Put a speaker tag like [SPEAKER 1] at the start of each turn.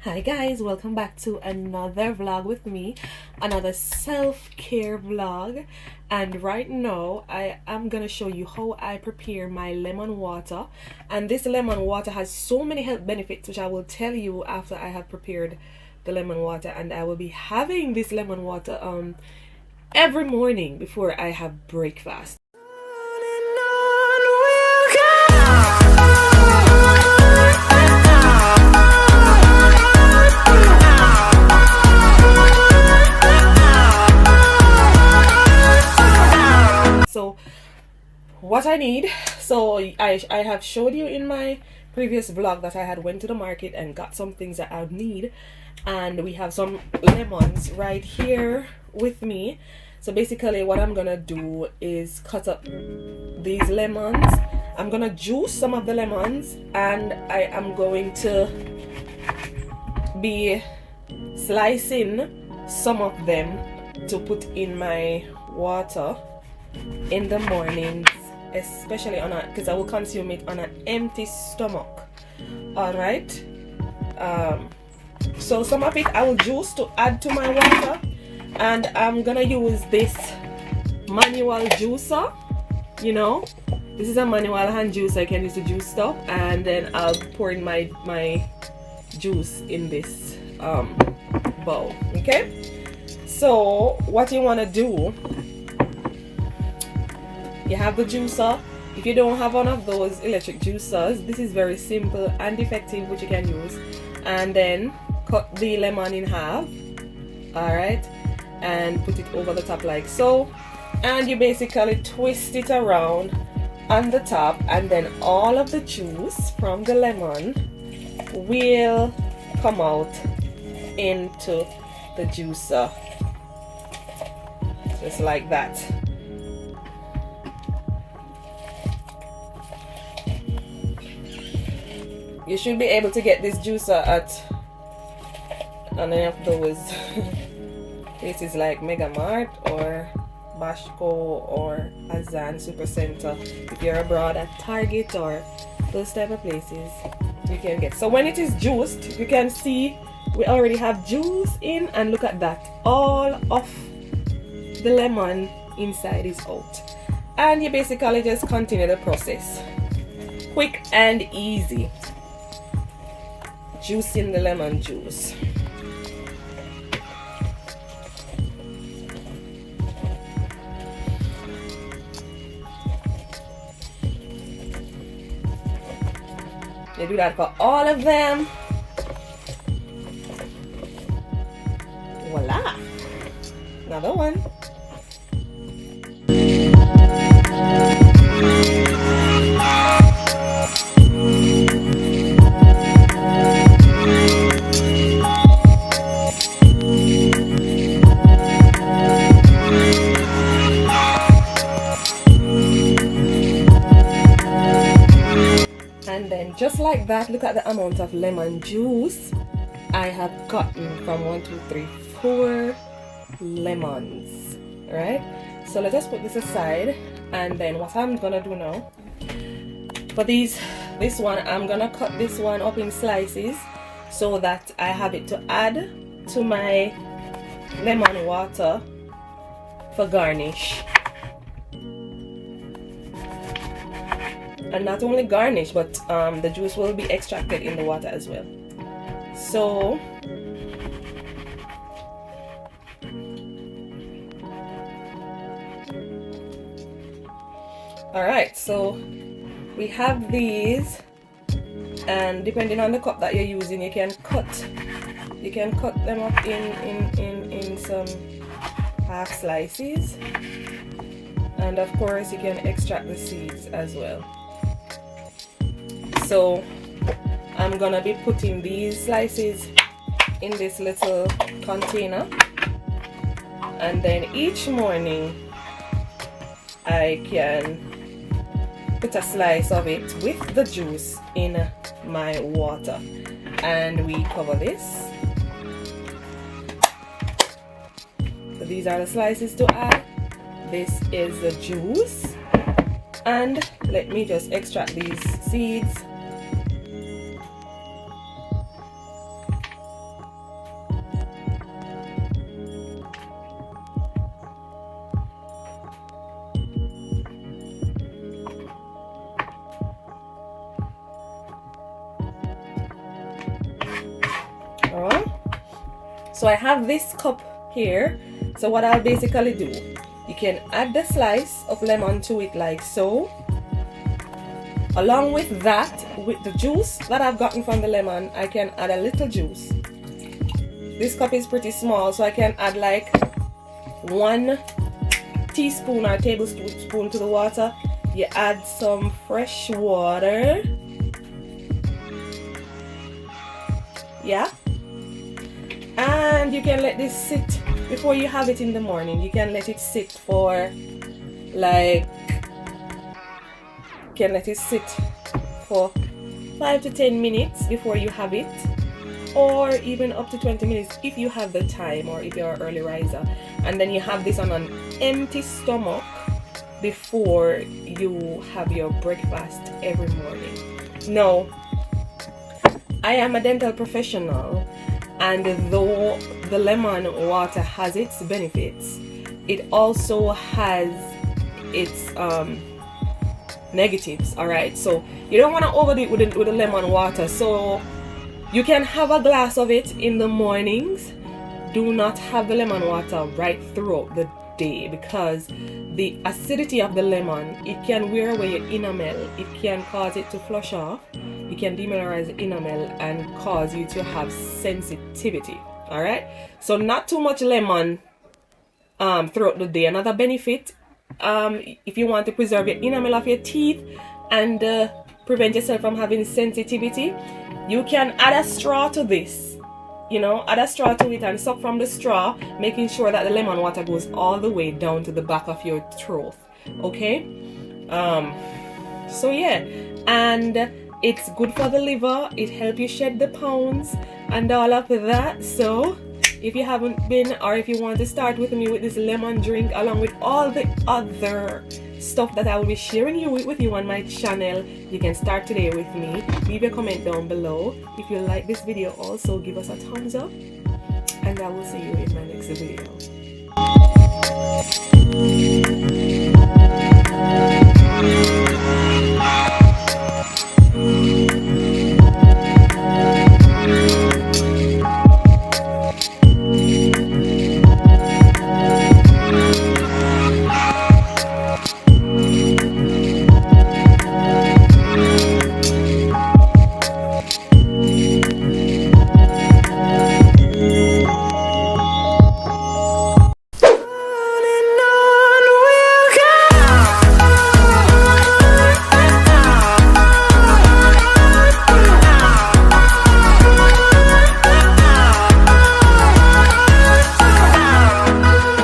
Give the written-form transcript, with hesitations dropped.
[SPEAKER 1] Hi guys, welcome back to another vlog with me, another self-care vlog. And right now I am gonna show you how I prepare my lemon water. And this lemon water has so many health benefits, which I will tell you after I have prepared the lemon water. And I will be having this lemon water every morning before I have breakfast. So what I need, so I have showed you in my previous vlog that I had went to the market and got some things that I would need, and we have some lemons right here with me. So basically what I'm gonna do is cut up these lemons. I'm gonna juice some of the lemons, and I am going to be slicing some of them to put in my water in the mornings, especially on a, because I will consume it on an empty stomach. All right, so some of it I will juice to add to my water, and I'm gonna use this manual juicer. You know, this is a manual hand juicer I can use to juice stuff, and then I'll pour in my juice in this bowl. Okay, so what you want to do, you have the juicer. If you don't have one of those electric juicers, this is very simple and effective, which you can use. And then cut the lemon in half, all right, and put it over the top like so. And you basically twist it around on the top, and then all of the juice from the lemon will come out into the juicer, just like that. You should be able to get this juicer at any of those places like Mega Mart or Bashco or Azan Supercenter. If you're abroad, at Target or those type of places, you can get. So when it is juiced, you can see we already have juice in, and look at that, all of the lemon inside is out. And you basically just continue the process, quick and easy. Juicing the lemon juice. You do that for all of them. Voila! Another one. And then just like that, look at the amount of lemon juice I have gotten from 1, 2, 3, 4 lemons. Right? So let's just put this aside, and then what I'm gonna do now, for this one, I'm gonna cut this one up in slices so that I have it to add to my lemon water for garnish. And not only garnish, but the juice will be extracted in the water as well. So all right, so we have these, and depending on the cup that you're using, you can cut them up in some half slices, and of course you can extract the seeds as well. So I'm gonna be putting these slices in this little container, and then each morning I can put a slice of it with the juice in my water, and we cover this. So these are the slices to add. This is the juice, and let me just extract these seeds. So I have this cup here. So what I'll basically do, you can add the slice of lemon to it like so. Along with that, with the juice that I've gotten from the lemon, I can add a little juice. This cup is pretty small, so I can add like 1 teaspoon or tablespoon to the water. You add some fresh water. Yeah. And you can let this sit before you have it in the morning. You can let it sit for like, 5 to 10 minutes before you have it, or even up to 20 minutes if you have the time or if you're an early riser. And then you have this on an empty stomach before you have your breakfast every morning. Now, I am a dental professional, and though the lemon water has its benefits, it also has its negatives. All right, so you don't want to overdo it with the lemon water. So you can have a glass of it in the mornings. Do not have the lemon water right throughout the day, because the acidity of the lemon, it can wear away your enamel. It can cause it to flush off. It can demineralize the enamel and cause you to have sensitivity. All right, so not too much lemon throughout the day. Another benefit, if you want to preserve your enamel of your teeth and prevent yourself from having sensitivity, you can add a straw to this. Add a straw to it and suck from the straw, making sure that the lemon water goes all the way down to the back of your throat. Okay. So yeah, and it's good for the liver. It helps you shed the pounds and all of that. So if you haven't been, or if you want to start with me with this lemon drink along with all the other stuff that I will be sharing with you on my channel, you can start today with me. Leave a comment down below. If you like this video, also give us a thumbs up, and I will see you in my next video.